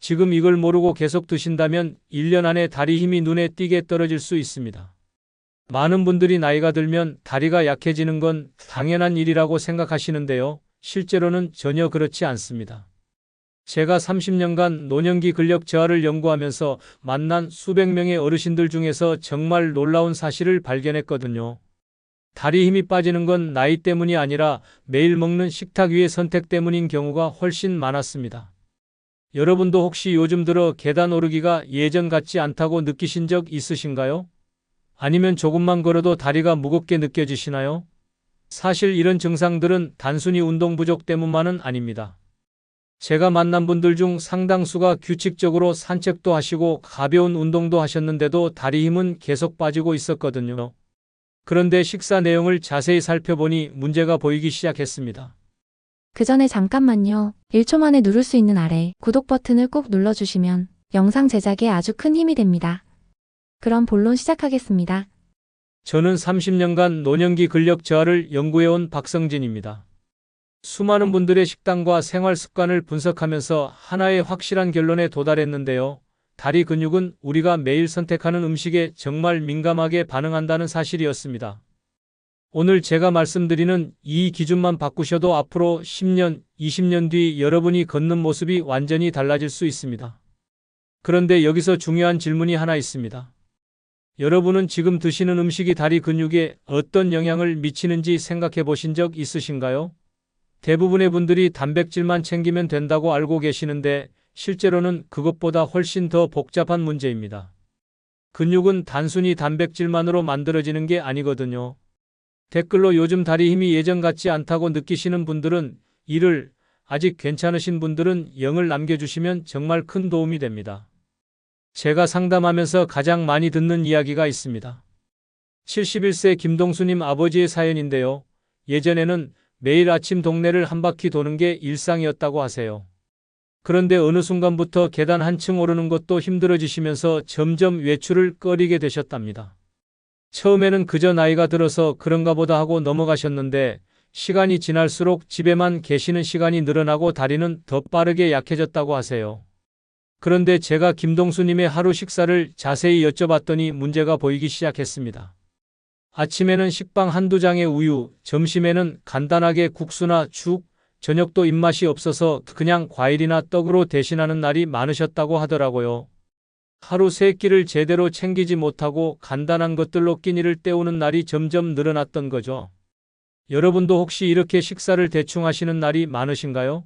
지금 이걸 모르고 계속 드신다면 1년 안에 다리 힘이 눈에 띄게 떨어질 수 있습니다. 많은 분들이 나이가 들면 다리가 약해지는 건 당연한 일이라고 생각하시는데요. 실제로는 전혀 그렇지 않습니다. 제가 30년간 노년기 근력 저하를 연구하면서 만난 수백 명의 어르신들 중에서 정말 놀라운 사실을 발견했거든요. 다리 힘이 빠지는 건 나이 때문이 아니라 매일 먹는 식탁 위의 선택 때문인 경우가 훨씬 많았습니다. 여러분도 혹시 요즘 들어 계단 오르기가 예전 같지 않다고 느끼신 적 있으신가요? 아니면 조금만 걸어도 다리가 무겁게 느껴지시나요? 사실 이런 증상들은 단순히 운동 부족 때문만은 아닙니다. 제가 만난 분들 중 상당수가 규칙적으로 산책도 하시고 가벼운 운동도 하셨는데도 다리 힘은 계속 빠지고 있었거든요. 그런데 식사 내용을 자세히 살펴보니 문제가 보이기 시작했습니다. 그 전에 잠깐만요. 1초 만에 누를 수 있는 아래 구독 버튼을 꼭 눌러주시면 영상 제작에 아주 큰 힘이 됩니다. 그럼 본론 시작하겠습니다. 저는 30년간 노년기 근력 저하를 연구해온 박성진입니다. 수많은 분들의 식단과 생활 습관을 분석하면서 하나의 확실한 결론에 도달했는데요. 다리 근육은 우리가 매일 선택하는 음식에 정말 민감하게 반응한다는 사실이었습니다. 오늘 제가 말씀드리는 이 기준만 바꾸셔도 앞으로 10년, 20년 뒤 여러분이 걷는 모습이 완전히 달라질 수 있습니다. 그런데 여기서 중요한 질문이 하나 있습니다. 여러분은 지금 드시는 음식이 다리 근육에 어떤 영향을 미치는지 생각해 보신 적 있으신가요? 대부분의 분들이 단백질만 챙기면 된다고 알고 계시는데 실제로는 그것보다 훨씬 더 복잡한 문제입니다. 근육은 단순히 단백질만으로 만들어지는 게 아니거든요. 댓글로 요즘 다리 힘이 예전 같지 않다고 느끼시는 분들은 1을, 아직 괜찮으신 분들은 0을 남겨주시면 정말 큰 도움이 됩니다. 제가 상담하면서 가장 많이 듣는 이야기가 있습니다. 71세 김동수님 아버지의 사연인데요. 예전에는 매일 아침 동네를 한 바퀴 도는 게 일상이었다고 하세요. 그런데 어느 순간부터 계단 한층 오르는 것도 힘들어지시면서 점점 외출을 꺼리게 되셨답니다. 처음에는 그저 나이가 들어서 그런가 보다 하고 넘어가셨는데 시간이 지날수록 집에만 계시는 시간이 늘어나고 다리는 더 빠르게 약해졌다고 하세요. 그런데 제가 김동수님의 하루 식사를 자세히 여쭤봤더니 문제가 보이기 시작했습니다. 아침에는 식빵 한두 장에 우유, 점심에는 간단하게 국수나 죽, 저녁도 입맛이 없어서 그냥 과일이나 떡으로 대신하는 날이 많으셨다고 하더라고요. 하루 세 끼를 제대로 챙기지 못하고 간단한 것들로 끼니를 때우는 날이 점점 늘어났던 거죠. 여러분도 혹시 이렇게 식사를 대충 하시는 날이 많으신가요?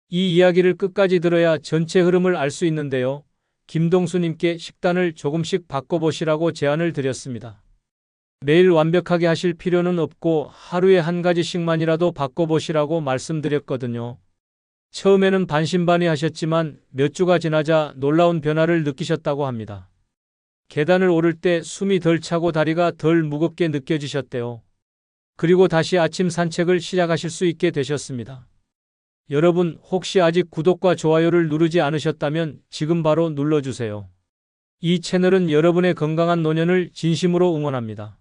이 이야기를 끝까지 들어야 전체 흐름을 알 수 있는데요. 김동수님께 식단을 조금씩 바꿔보시라고 제안을 드렸습니다. 매일 완벽하게 하실 필요는 없고 하루에 한 가지씩만이라도 바꿔보시라고 말씀드렸거든요. 처음에는 반신반의하셨지만 몇 주가 지나자 놀라운 변화를 느끼셨다고 합니다. 계단을 오를 때 숨이 덜 차고 다리가 덜 무겁게 느껴지셨대요. 그리고 다시 아침 산책을 시작하실 수 있게 되셨습니다. 여러분 혹시 아직 구독과 좋아요를 누르지 않으셨다면 지금 바로 눌러주세요. 이 채널은 여러분의 건강한 노년을 진심으로 응원합니다.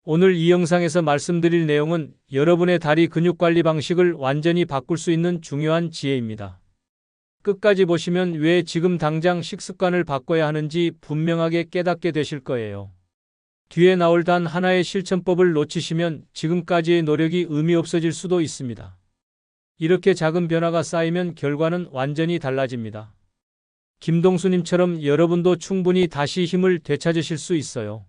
오늘 이 영상에서 말씀드릴 내용은 여러분의 다리 근육 관리 방식을 완전히 바꿀 수 있는 중요한 지혜입니다. 끝까지 보시면 왜 지금 당장 식습관을 바꿔야 하는지 분명하게 깨닫게 되실 거예요. 뒤에 나올 단 하나의 실천법을 놓치시면 지금까지의 노력이 의미 없어질 수도 있습니다. 이렇게 작은 변화가 쌓이면 결과는 완전히 달라집니다. 김동수님처럼 여러분도 충분히 다시 힘을 되찾으실 수 있어요.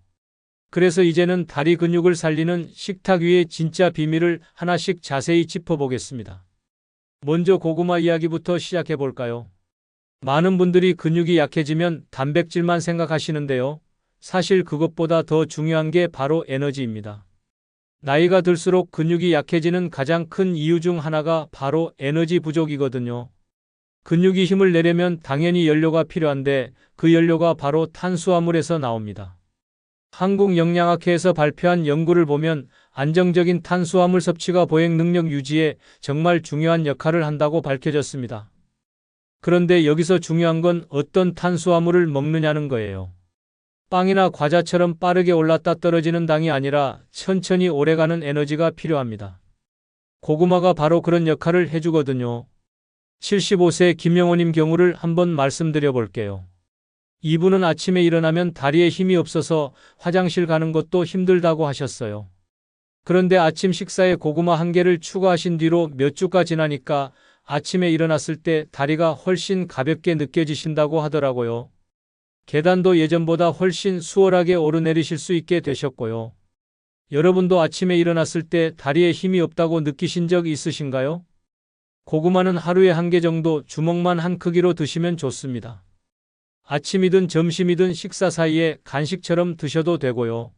그래서 이제는 다리 근육을 살리는 식탁 위의 진짜 비밀을 하나씩 자세히 짚어보겠습니다. 먼저 고구마 이야기부터 시작해 볼까요? 많은 분들이 근육이 약해지면 단백질만 생각하시는데요. 사실 그것보다 더 중요한 게 바로 에너지입니다. 나이가 들수록 근육이 약해지는 가장 큰 이유 중 하나가 바로 에너지 부족이거든요. 근육이 힘을 내려면 당연히 연료가 필요한데 그 연료가 바로 탄수화물에서 나옵니다. 한국영양학회에서 발표한 연구를 보면 안정적인 탄수화물 섭취가 보행 능력 유지에 정말 중요한 역할을 한다고 밝혀졌습니다. 그런데 여기서 중요한 건 어떤 탄수화물을 먹느냐는 거예요. 빵이나 과자처럼 빠르게 올랐다 떨어지는 당이 아니라 천천히 오래가는 에너지가 필요합니다. 고구마가 바로 그런 역할을 해주거든요. 75세 김영호님 경우를 한번 말씀드려 볼게요. 이분은 아침에 일어나면 다리에 힘이 없어서 화장실 가는 것도 힘들다고 하셨어요. 그런데 아침 식사에 고구마 한 개를 추가하신 뒤로 몇 주가 지나니까 아침에 일어났을 때 다리가 훨씬 가볍게 느껴지신다고 하더라고요. 계단도 예전보다 훨씬 수월하게 오르내리실 수 있게 되셨고요. 여러분도 아침에 일어났을 때 다리에 힘이 없다고 느끼신 적 있으신가요? 고구마는 하루에 한 개 정도 주먹만 한 크기로 드시면 좋습니다. 아침이든 점심이든 식사 사이에 간식처럼 드셔도 되고요.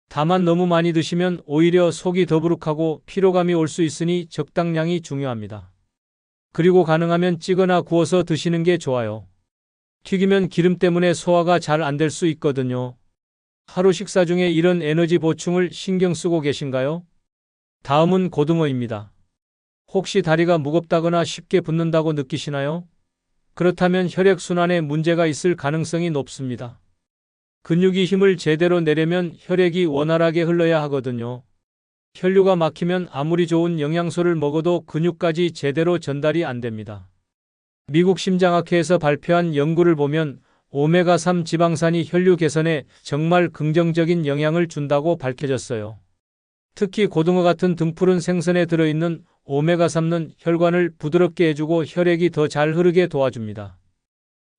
다만 너무 많이 드시면 오히려 속이 더부룩하고 피로감이 올 수 있으니 적당량이 중요합니다. 그리고 가능하면 찌거나 구워서 드시는 게 좋아요. 튀기면 기름 때문에 소화가 잘 안 될 수 있거든요. 하루 식사 중에 이런 에너지 보충을 신경 쓰고 계신가요? 다음은 고등어입니다. 혹시 다리가 무겁다거나 쉽게 붓는다고 느끼시나요? 그렇다면 혈액순환에 문제가 있을 가능성이 높습니다. 근육이 힘을 제대로 내려면 혈액이 원활하게 흘러야 하거든요. 혈류가 막히면 아무리 좋은 영양소를 먹어도 근육까지 제대로 전달이 안 됩니다. 미국 심장학회에서 발표한 연구를 보면 오메가3 지방산이 혈류 개선에 정말 긍정적인 영향을 준다고 밝혀졌어요. 특히 고등어 같은 등푸른 생선에 들어있는 오메가3는 혈관을 부드럽게 해주고 혈액이 더 잘 흐르게 도와줍니다.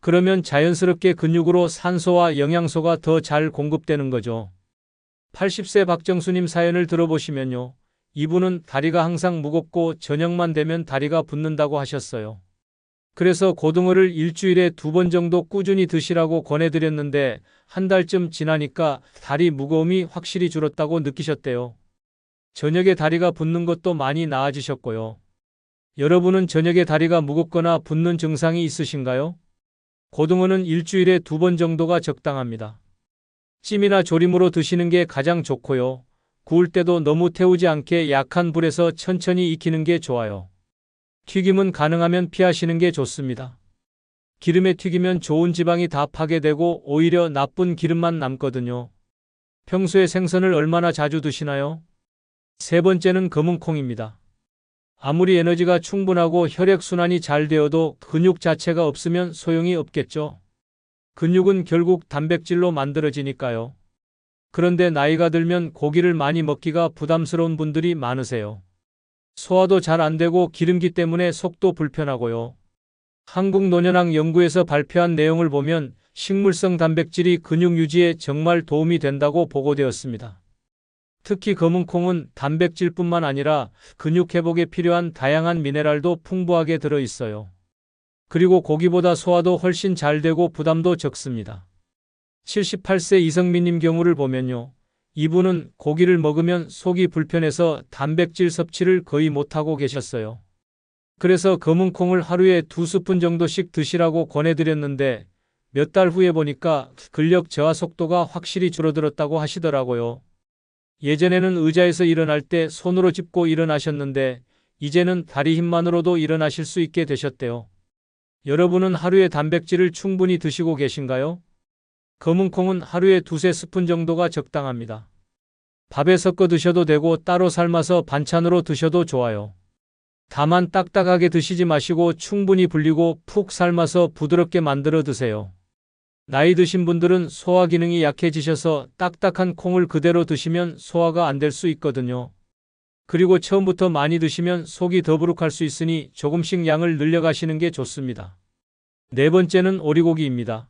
그러면 자연스럽게 근육으로 산소와 영양소가 더 잘 공급되는 거죠. 80세 박정수님 사연을 들어보시면요. 이분은 다리가 항상 무겁고 저녁만 되면 다리가 붓는다고 하셨어요. 그래서 고등어를 일주일에 2번 정도 꾸준히 드시라고 권해드렸는데 한 달쯤 지나니까 다리 무거움이 확실히 줄었다고 느끼셨대요. 저녁에 다리가 붓는 것도 많이 나아지셨고요. 여러분은 저녁에 다리가 무겁거나 붓는 증상이 있으신가요? 고등어는 일주일에 2번 정도가 적당합니다. 찜이나 조림으로 드시는 게 가장 좋고요. 구울 때도 너무 태우지 않게 약한 불에서 천천히 익히는 게 좋아요. 튀김은 가능하면 피하시는 게 좋습니다. 기름에 튀기면 좋은 지방이 다 파괴되고 오히려 나쁜 기름만 남거든요. 평소에 생선을 얼마나 자주 드시나요? 세 번째는 검은콩입니다. 아무리 에너지가 충분하고 혈액순환이 잘 되어도 근육 자체가 없으면 소용이 없겠죠. 근육은 결국 단백질로 만들어지니까요. 그런데 나이가 들면 고기를 많이 먹기가 부담스러운 분들이 많으세요. 소화도 잘 안 되고 기름기 때문에 속도 불편하고요. 한국노년학 연구에서 발표한 내용을 보면 식물성 단백질이 근육 유지에 정말 도움이 된다고 보고되었습니다. 특히 검은콩은 단백질뿐만 아니라 근육 회복에 필요한 다양한 미네랄도 풍부하게 들어있어요. 그리고 고기보다 소화도 훨씬 잘 되고 부담도 적습니다. 78세 이성민님 경우를 보면요. 이분은 고기를 먹으면 속이 불편해서 단백질 섭취를 거의 못하고 계셨어요. 그래서 검은콩을 하루에 2스푼 정도씩 드시라고 권해드렸는데 몇 달 후에 보니까 근력 저하 속도가 확실히 줄어들었다고 하시더라고요. 예전에는 의자에서 일어날 때 손으로 짚고 일어나셨는데 이제는 다리 힘만으로도 일어나실 수 있게 되셨대요. 여러분은 하루에 단백질을 충분히 드시고 계신가요? 검은콩은 하루에 2~3스푼 정도가 적당합니다. 밥에 섞어 드셔도 되고 따로 삶아서 반찬으로 드셔도 좋아요. 다만 딱딱하게 드시지 마시고 충분히 불리고 푹 삶아서 부드럽게 만들어 드세요. 나이 드신 분들은 소화 기능이 약해지셔서 딱딱한 콩을 그대로 드시면 소화가 안 될 수 있거든요. 그리고 처음부터 많이 드시면 속이 더부룩할 수 있으니 조금씩 양을 늘려가시는 게 좋습니다. 네 번째는 오리고기입니다.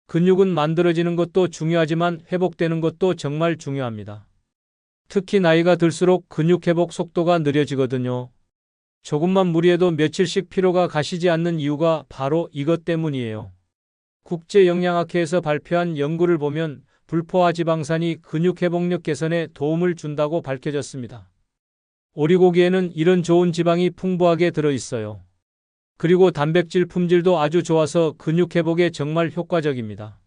근육은 만들어지는 것도 중요하지만 회복되는 것도 정말 중요합니다. 특히 나이가 들수록 근육 회복 속도가 느려지거든요. 조금만 무리해도 며칠씩 피로가 가시지 않는 이유가 바로 이것 때문이에요. 국제영양학회에서 발표한 연구를 보면 불포화 지방산이 근육 회복력 개선에 도움을 준다고 밝혀졌습니다. 오리고기에는 이런 좋은 지방이 풍부하게 들어있어요. 그리고 단백질 품질도 아주 좋아서 근육 회복에 정말 효과적입니다.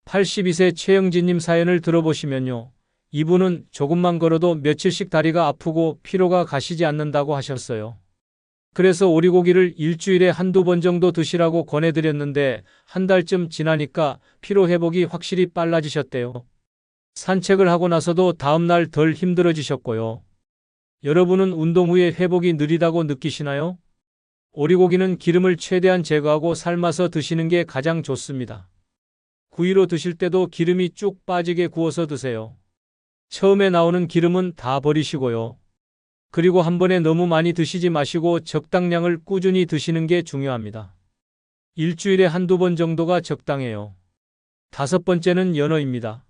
82세 최영진님 사연을 들어보시면요. 이분은 조금만 걸어도 며칠씩 다리가 아프고 피로가 가시지 않는다고 하셨어요. 그래서 오리고기를 일주일에 1~2번 정도 드시라고 권해드렸는데 한 달쯤 지나니까 피로 회복이 확실히 빨라지셨대요. 산책을 하고 나서도 다음날 덜 힘들어지셨고요. 여러분은 운동 후에 회복이 느리다고 느끼시나요? 오리고기는 기름을 최대한 제거하고 삶아서 드시는 게 가장 좋습니다. 구이로 드실 때도 기름이 쭉 빠지게 구워서 드세요. 처음에 나오는 기름은 다 버리시고요. 그리고 한 번에 너무 많이 드시지 마시고 적당량을 꾸준히 드시는 게 중요합니다. 일주일에 한두 번 정도가 적당해요. 5번째는 연어입니다.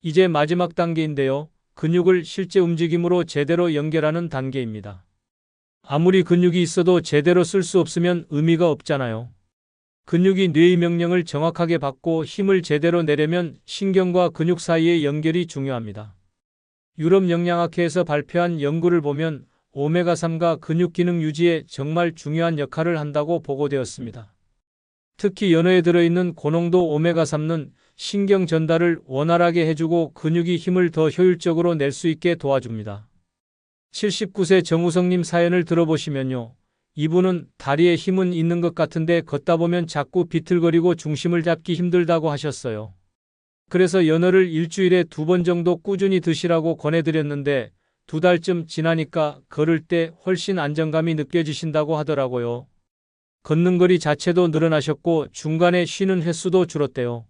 이제 마지막 단계인데요. 근육을 실제 움직임으로 제대로 연결하는 단계입니다. 아무리 근육이 있어도 제대로 쓸 수 없으면 의미가 없잖아요. 근육이 뇌의 명령을 정확하게 받고 힘을 제대로 내려면 신경과 근육 사이의 연결이 중요합니다. 유럽 영양학회에서 발표한 연구를 보면 오메가3가 근육 기능 유지에 정말 중요한 역할을 한다고 보고되었습니다. 특히 연어에 들어있는 고농도 오메가3는 신경 전달을 원활하게 해주고 근육이 힘을 더 효율적으로 낼 수 있게 도와줍니다. 79세 정우성님 사연을 들어보시면요. 이분은 다리에 힘은 있는 것 같은데 걷다 보면 자꾸 비틀거리고 중심을 잡기 힘들다고 하셨어요. 그래서 연어를 일주일에 2번 정도 꾸준히 드시라고 권해드렸는데 2달쯤 지나니까 걸을 때 훨씬 안정감이 느껴지신다고 하더라고요. 걷는 거리 자체도 늘어나셨고 중간에 쉬는 횟수도 줄었대요.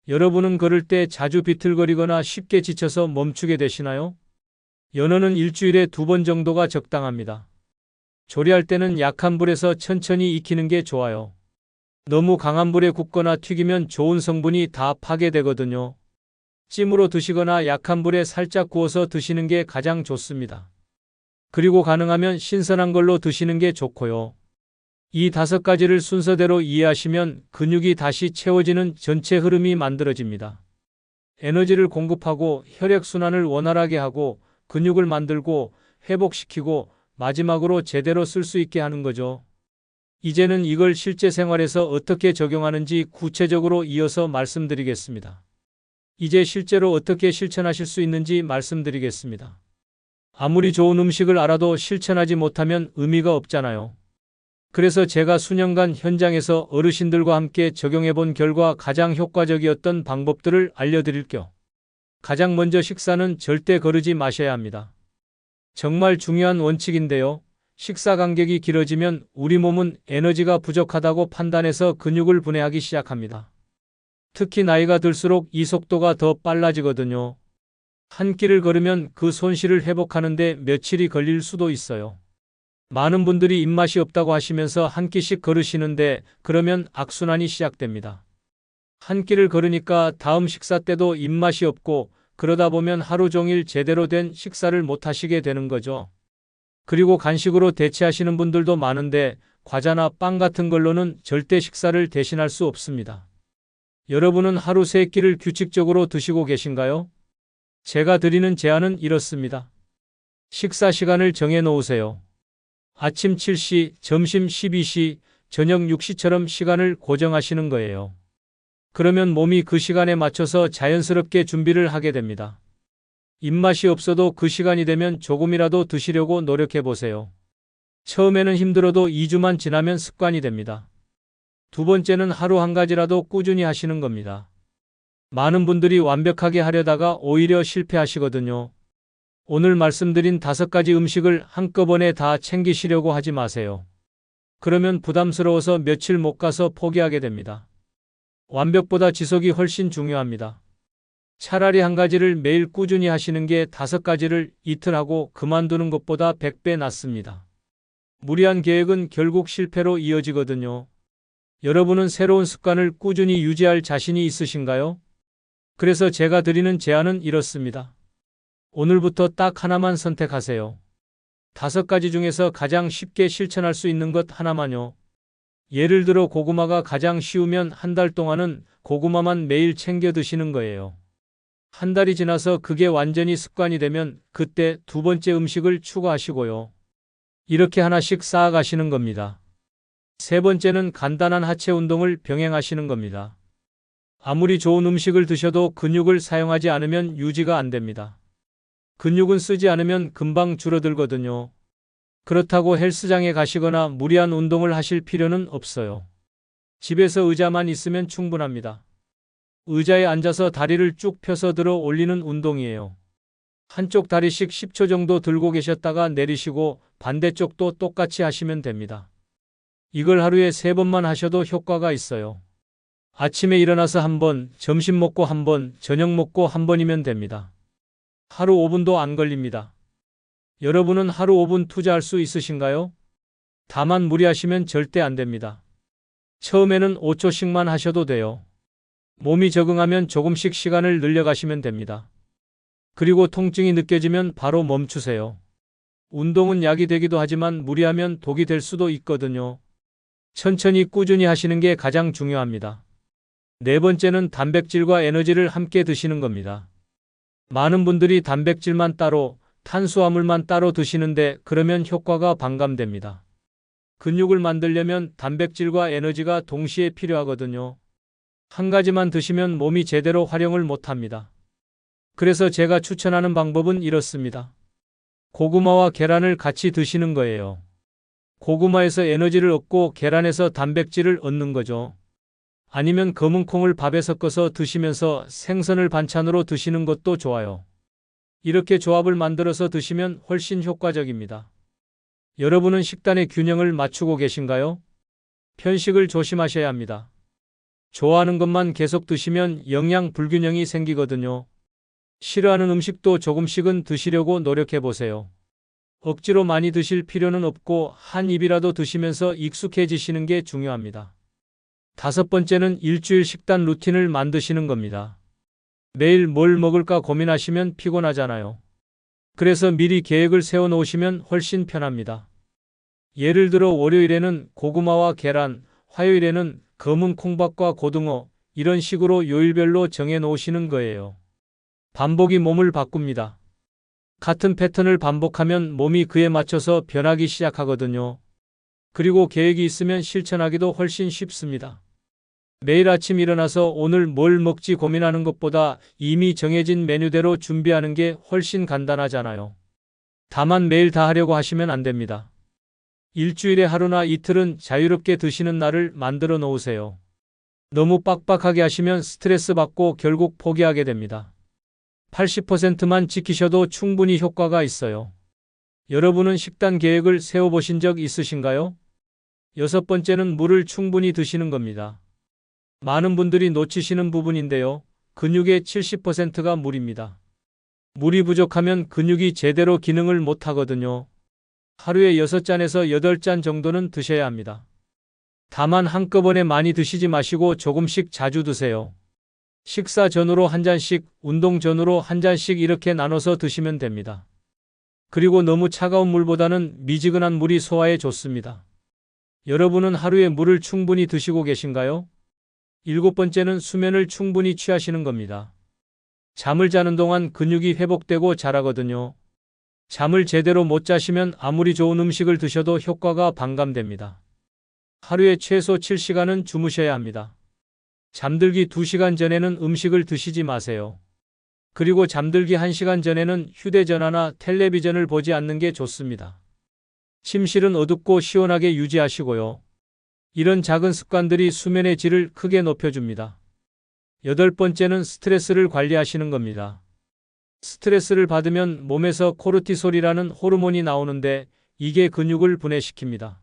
여러분은 걸을 때 자주 비틀거리거나 쉽게 지쳐서 멈추게 되시나요? 연어는 일주일에 2번 정도가 적당합니다. 조리할 때는 약한 불에서 천천히 익히는 게 좋아요. 너무 강한 불에 굽거나 튀기면 좋은 성분이 다 파괴되거든요. 찜으로 드시거나 약한 불에 살짝 구워서 드시는 게 가장 좋습니다. 그리고 가능하면 신선한 걸로 드시는 게 좋고요. 이 5가지를 순서대로 이해하시면 근육이 다시 채워지는 전체 흐름이 만들어집니다. 에너지를 공급하고 혈액순환을 원활하게 하고 근육을 만들고 회복시키고 마지막으로 제대로 쓸 수 있게 하는 거죠. 이제는 이걸 실제 생활에서 어떻게 적용하는지 구체적으로 이어서 말씀드리겠습니다. 이제 실제로 어떻게 실천하실 수 있는지 말씀드리겠습니다. 아무리 좋은 음식을 알아도 실천하지 못하면 의미가 없잖아요. 그래서 제가 수년간 현장에서 어르신들과 함께 적용해 본 결과 가장 효과적이었던 방법들을 알려드릴게요. 가장 먼저 식사는 절대 거르지 마셔야 합니다. 정말 중요한 원칙인데요. 식사 간격이 길어지면 우리 몸은 에너지가 부족하다고 판단해서 근육을 분해하기 시작합니다. 특히 나이가 들수록 이 속도가 더 빨라지거든요. 한 끼를 걸으면 그 손실을 회복하는데 며칠이 걸릴 수도 있어요. 많은 분들이 입맛이 없다고 하시면서 한 끼씩 걸으시는데 그러면 악순환이 시작됩니다. 한 끼를 걸으니까 다음 식사 때도 입맛이 없고 그러다 보면 하루 종일 제대로 된 식사를 못 하시게 되는 거죠. 그리고 간식으로 대체하시는 분들도 많은데 과자나 빵 같은 걸로는 절대 식사를 대신할 수 없습니다. 여러분은 하루 3끼를 규칙적으로 드시고 계신가요? 제가 드리는 제안은 이렇습니다. 식사 시간을 정해 놓으세요. 아침 7시, 점심 12시, 저녁 6시처럼 시간을 고정하시는 거예요. 그러면 몸이 그 시간에 맞춰서 자연스럽게 준비를 하게 됩니다. 입맛이 없어도 그 시간이 되면 조금이라도 드시려고 노력해 보세요. 처음에는 힘들어도 2주만 지나면 습관이 됩니다. 2번째는 하루 한 가지라도 꾸준히 하시는 겁니다. 많은 분들이 완벽하게 하려다가 오히려 실패하시거든요. 오늘 말씀드린 5가지 음식을 한꺼번에 다 챙기시려고 하지 마세요. 그러면 부담스러워서 며칠 못 가서 포기하게 됩니다. 완벽보다 지속이 훨씬 중요합니다. 차라리 한 가지를 매일 꾸준히 하시는 게 5가지를 이틀 하고 그만두는 것보다 100배 낫습니다. 무리한 계획은 결국 실패로 이어지거든요. 여러분은 새로운 습관을 꾸준히 유지할 자신이 있으신가요? 그래서 제가 드리는 제안은 이렇습니다. 오늘부터 딱 하나만 선택하세요. 5가지 중에서 가장 쉽게 실천할 수 있는 것 하나만요. 예를 들어 고구마가 가장 쉬우면 한 달 동안은 고구마만 매일 챙겨 드시는 거예요. 한 달이 지나서 그게 완전히 습관이 되면 그때 2번째 음식을 추가하시고요. 이렇게 하나씩 쌓아가시는 겁니다. 3번째는 간단한 하체 운동을 병행하시는 겁니다. 아무리 좋은 음식을 드셔도 근육을 사용하지 않으면 유지가 안 됩니다. 근육은 쓰지 않으면 금방 줄어들거든요. 그렇다고 헬스장에 가시거나 무리한 운동을 하실 필요는 없어요. 집에서 의자만 있으면 충분합니다. 의자에 앉아서 다리를 쭉 펴서 들어 올리는 운동이에요. 한쪽 다리씩 10초 정도 들고 계셨다가 내리시고 반대쪽도 똑같이 하시면 됩니다. 이걸 하루에 3번만 하셔도 효과가 있어요. 아침에 일어나서 1번, 점심 먹고 1번, 저녁 먹고 1번이면 됩니다. 하루 5분도 안 걸립니다. 여러분은 하루 5분 투자할 수 있으신가요? 다만 무리하시면 절대 안 됩니다. 처음에는 5초씩만 하셔도 돼요. 몸이 적응하면 조금씩 시간을 늘려가시면 됩니다. 그리고 통증이 느껴지면 바로 멈추세요. 운동은 약이 되기도 하지만 무리하면 독이 될 수도 있거든요. 천천히 꾸준히 하시는 게 가장 중요합니다. 4번째는 단백질과 에너지를 함께 드시는 겁니다. 많은 분들이 단백질만 따로, 탄수화물만 따로 드시는데 그러면 효과가 반감됩니다. 근육을 만들려면 단백질과 에너지가 동시에 필요하거든요. 한 가지만 드시면 몸이 제대로 활용을 못합니다. 그래서 제가 추천하는 방법은 이렇습니다. 고구마와 계란을 같이 드시는 거예요. 고구마에서 에너지를 얻고 계란에서 단백질을 얻는 거죠. 아니면 검은 콩을 밥에 섞어서 드시면서 생선을 반찬으로 드시는 것도 좋아요. 이렇게 조합을 만들어서 드시면 훨씬 효과적입니다. 여러분은 식단의 균형을 맞추고 계신가요? 편식을 조심하셔야 합니다. 좋아하는 것만 계속 드시면 영양 불균형이 생기거든요. 싫어하는 음식도 조금씩은 드시려고 노력해 보세요. 억지로 많이 드실 필요는 없고 한 입이라도 드시면서 익숙해지시는 게 중요합니다. 5번째는 일주일 식단 루틴을 만드시는 겁니다. 매일 뭘 먹을까 고민하시면 피곤하잖아요. 그래서 미리 계획을 세워 놓으시면 훨씬 편합니다. 예를 들어 월요일에는 고구마와 계란, 화요일에는 검은 콩밥과 고등어, 이런 식으로 요일별로 정해 놓으시는 거예요. 반복이 몸을 바꿉니다. 같은 패턴을 반복하면 몸이 그에 맞춰서 변하기 시작하거든요. 그리고 계획이 있으면 실천하기도 훨씬 쉽습니다. 매일 아침 일어나서 오늘 뭘 먹지 고민하는 것보다 이미 정해진 메뉴대로 준비하는 게 훨씬 간단하잖아요. 다만 매일 다 하려고 하시면 안 됩니다. 일주일에 하루나 이틀은 자유롭게 드시는 날을 만들어 놓으세요. 너무 빡빡하게 하시면 스트레스 받고 결국 포기하게 됩니다. 80%만 지키셔도 충분히 효과가 있어요. 여러분은 식단 계획을 세워보신 적 있으신가요? 6번째는 물을 충분히 드시는 겁니다. 많은 분들이 놓치시는 부분인데요. 근육의 70%가 물입니다. 물이 부족하면 근육이 제대로 기능을 못하거든요. 하루에 6잔에서 8잔 정도는 드셔야 합니다. 다만 한꺼번에 많이 드시지 마시고 조금씩 자주 드세요. 식사 전후로 1잔씩, 운동 전후로 1잔씩 이렇게 나눠서 드시면 됩니다. 그리고 너무 차가운 물보다는 미지근한 물이 소화에 좋습니다. 여러분은 하루에 물을 충분히 드시고 계신가요? 7번째는 수면을 충분히 취하시는 겁니다. 잠을 자는 동안 근육이 회복되고 자라거든요. 잠을 제대로 못 자시면 아무리 좋은 음식을 드셔도 효과가 반감됩니다. 하루에 최소 7시간은 주무셔야 합니다. 잠들기 2시간 전에는 음식을 드시지 마세요. 그리고 잠들기 1시간 전에는 휴대전화나 텔레비전을 보지 않는 게 좋습니다. 침실은 어둡고 시원하게 유지하시고요. 이런 작은 습관들이 수면의 질을 크게 높여줍니다. 8번째는 스트레스를 관리하시는 겁니다. 스트레스를 받으면 몸에서 코르티솔이라는 호르몬이 나오는데 이게 근육을 분해시킵니다.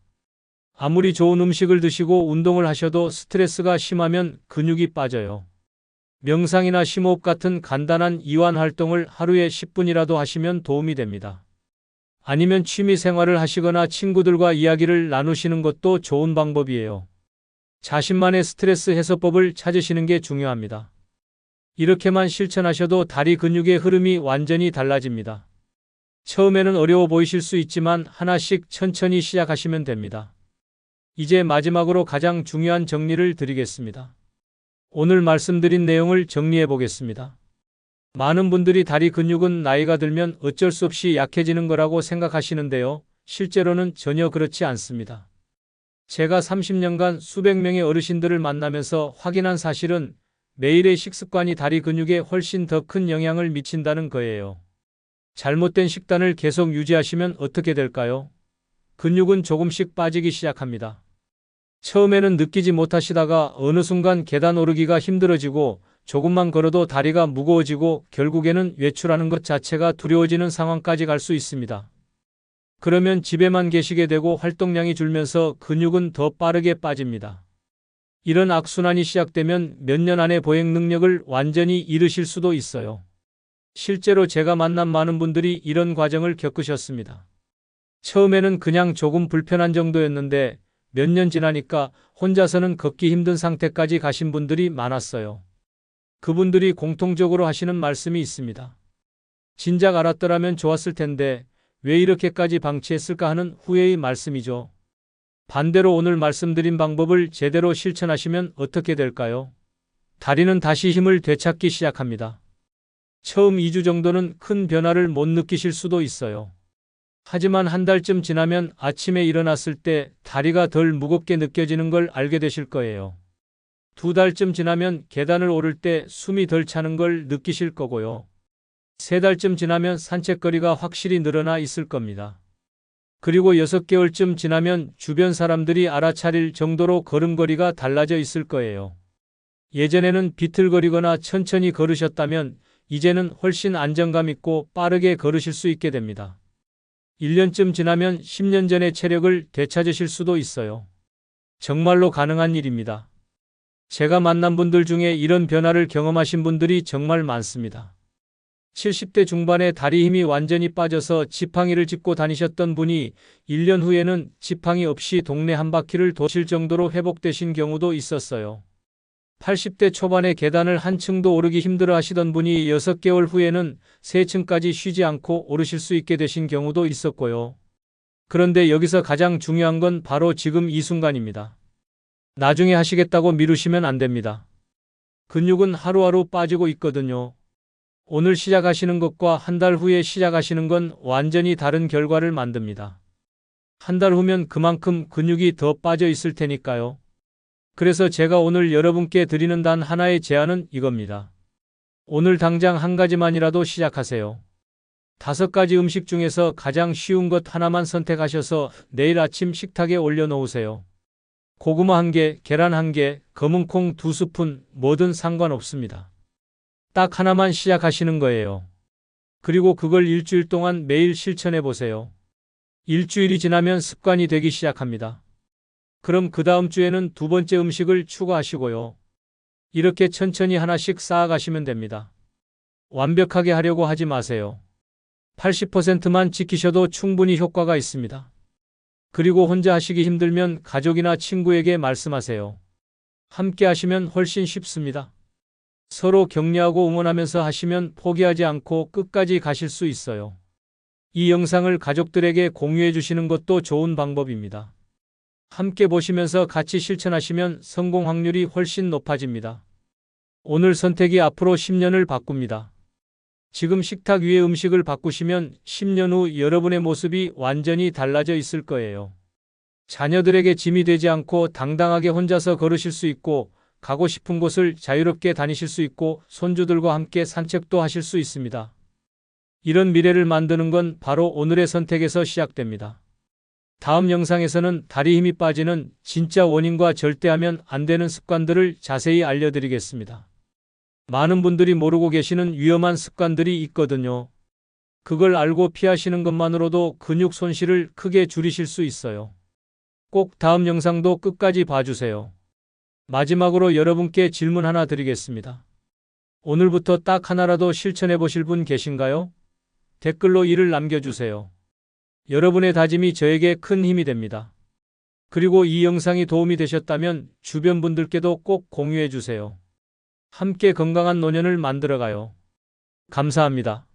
아무리 좋은 음식을 드시고 운동을 하셔도 스트레스가 심하면 근육이 빠져요. 명상이나 심호흡 같은 간단한 이완 활동을 하루에 10분이라도 하시면 도움이 됩니다. 아니면 취미 생활을 하시거나 친구들과 이야기를 나누시는 것도 좋은 방법이에요. 자신만의 스트레스 해소법을 찾으시는 게 중요합니다. 이렇게만 실천하셔도 다리 근육의 흐름이 완전히 달라집니다. 처음에는 어려워 보이실 수 있지만 하나씩 천천히 시작하시면 됩니다. 이제 마지막으로 가장 중요한 정리를 드리겠습니다. 오늘 말씀드린 내용을 정리해 보겠습니다. 많은 분들이 다리 근육은 나이가 들면 어쩔 수 없이 약해지는 거라고 생각하시는데요. 실제로는 전혀 그렇지 않습니다. 제가 30년간 수백 명의 어르신들을 만나면서 확인한 사실은 매일의 식습관이 다리 근육에 훨씬 더 큰 영향을 미친다는 거예요. 잘못된 식단을 계속 유지하시면 어떻게 될까요? 근육은 조금씩 빠지기 시작합니다. 처음에는 느끼지 못하시다가 어느 순간 계단 오르기가 힘들어지고 조금만 걸어도 다리가 무거워지고 결국에는 외출하는 것 자체가 두려워지는 상황까지 갈 수 있습니다. 그러면 집에만 계시게 되고 활동량이 줄면서 근육은 더 빠르게 빠집니다. 이런 악순환이 시작되면 몇 년 안에 보행 능력을 완전히 잃으실 수도 있어요. 실제로 제가 만난 많은 분들이 이런 과정을 겪으셨습니다. 처음에는 그냥 조금 불편한 정도였는데 몇 년 지나니까 혼자서는 걷기 힘든 상태까지 가신 분들이 많았어요. 그분들이 공통적으로 하시는 말씀이 있습니다. 진작 알았더라면 좋았을 텐데 왜 이렇게까지 방치했을까 하는 후회의 말씀이죠. 반대로 오늘 말씀드린 방법을 제대로 실천하시면 어떻게 될까요? 다리는 다시 힘을 되찾기 시작합니다. 처음 2주 정도는 큰 변화를 못 느끼실 수도 있어요. 하지만 한 달쯤 지나면 아침에 일어났을 때 다리가 덜 무겁게 느껴지는 걸 알게 되실 거예요. 2달쯤 지나면 계단을 오를 때 숨이 덜 차는 걸 느끼실 거고요. 3달쯤 지나면 산책거리가 확실히 늘어나 있을 겁니다. 그리고 6개월쯤 지나면 주변 사람들이 알아차릴 정도로 걸음걸이가 달라져 있을 거예요. 예전에는 비틀거리거나 천천히 걸으셨다면 이제는 훨씬 안정감 있고 빠르게 걸으실 수 있게 됩니다. 1년쯤 지나면 10년 전의 체력을 되찾으실 수도 있어요. 정말로 가능한 일입니다. 제가 만난 분들 중에 이런 변화를 경험하신 분들이 정말 많습니다. 70대 중반에 다리 힘이 완전히 빠져서 지팡이를 짚고 다니셨던 분이 1년 후에는 지팡이 없이 동네 한 바퀴를 도실 정도로 회복되신 경우도 있었어요. 80대 초반에 계단을 한 층도 오르기 힘들어 하시던 분이 6개월 후에는 3층까지 쉬지 않고 오르실 수 있게 되신 경우도 있었고요. 그런데 여기서 가장 중요한 건 바로 지금 이 순간입니다. 나중에 하시겠다고 미루시면 안 됩니다. 근육은 하루하루 빠지고 있거든요. 오늘 시작하시는 것과 한 달 후에 시작하시는 건 완전히 다른 결과를 만듭니다. 한 달 후면 그만큼 근육이 더 빠져 있을 테니까요. 그래서 제가 오늘 여러분께 드리는 단 하나의 제안은 이겁니다. 오늘 당장 한 가지만이라도 시작하세요. 5가지 음식 중에서 가장 쉬운 것 하나만 선택하셔서 내일 아침 식탁에 올려놓으세요. 고구마 1개, 계란 1개, 검은콩 2스푼, 뭐든 상관없습니다. 딱 하나만 시작하시는 거예요. 그리고 그걸 일주일 동안 매일 실천해 보세요. 일주일이 지나면 습관이 되기 시작합니다. 그럼 그 다음 주에는 2번째 음식을 추가하시고요. 이렇게 천천히 하나씩 쌓아가시면 됩니다. 완벽하게 하려고 하지 마세요. 80%만 지키셔도 충분히 효과가 있습니다. 그리고 혼자 하시기 힘들면 가족이나 친구에게 말씀하세요. 함께 하시면 훨씬 쉽습니다. 서로 격려하고 응원하면서 하시면 포기하지 않고 끝까지 가실 수 있어요. 이 영상을 가족들에게 공유해 주시는 것도 좋은 방법입니다. 함께 보시면서 같이 실천하시면 성공 확률이 훨씬 높아집니다. 오늘 선택이 앞으로 10년을 바꿉니다. 지금 식탁 위의 음식을 바꾸시면 10년 후 여러분의 모습이 완전히 달라져 있을 거예요. 자녀들에게 짐이 되지 않고 당당하게 혼자서 걸으실 수 있고 가고 싶은 곳을 자유롭게 다니실 수 있고 손주들과 함께 산책도 하실 수 있습니다. 이런 미래를 만드는 건 바로 오늘의 선택에서 시작됩니다. 다음 영상에서는 다리 힘이 빠지는 진짜 원인과 절대하면 안 되는 습관들을 자세히 알려드리겠습니다. 많은 분들이 모르고 계시는 위험한 습관들이 있거든요. 그걸 알고 피하시는 것만으로도 근육 손실을 크게 줄이실 수 있어요. 꼭 다음 영상도 끝까지 봐주세요. 마지막으로 여러분께 질문 하나 드리겠습니다. 오늘부터 딱 하나라도 실천해 보실 분 계신가요? 댓글로 이를 남겨주세요. 여러분의 다짐이 저에게 큰 힘이 됩니다. 그리고 이 영상이 도움이 되셨다면 주변 분들께도 꼭 공유해 주세요. 함께 건강한 노년을 만들어가요. 감사합니다.